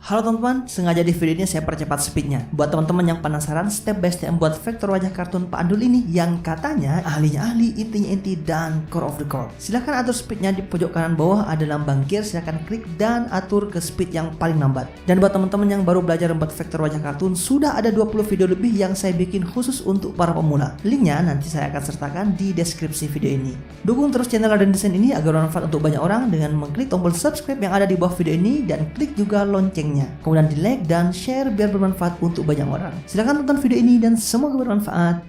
Halo teman-teman, sengaja di video ini saya percepat speednya. Buat teman-teman yang penasaran step by step membuat vektor wajah kartun Pak Ndul ini yang katanya ahlinya ahli, intinya inti, dan core of the core. Silahkan atur speednya di pojok kanan bawah ada lambang gear, silahkan klik dan atur ke speed yang paling lambat. Dan buat teman-teman yang baru belajar membuat vektor wajah kartun, sudah ada 20 video lebih yang saya bikin khusus untuk para pemula. Linknya nanti saya akan sertakan di deskripsi video ini. Dukung terus channel Raden Desain ini agar bermanfaat untuk banyak orang dengan mengklik tombol subscribe yang ada di bawah video ini dan klik juga lonceng. Kemudian di like dan share biar bermanfaat untuk banyak orang. Silahkan tonton video ini dan semoga bermanfaat.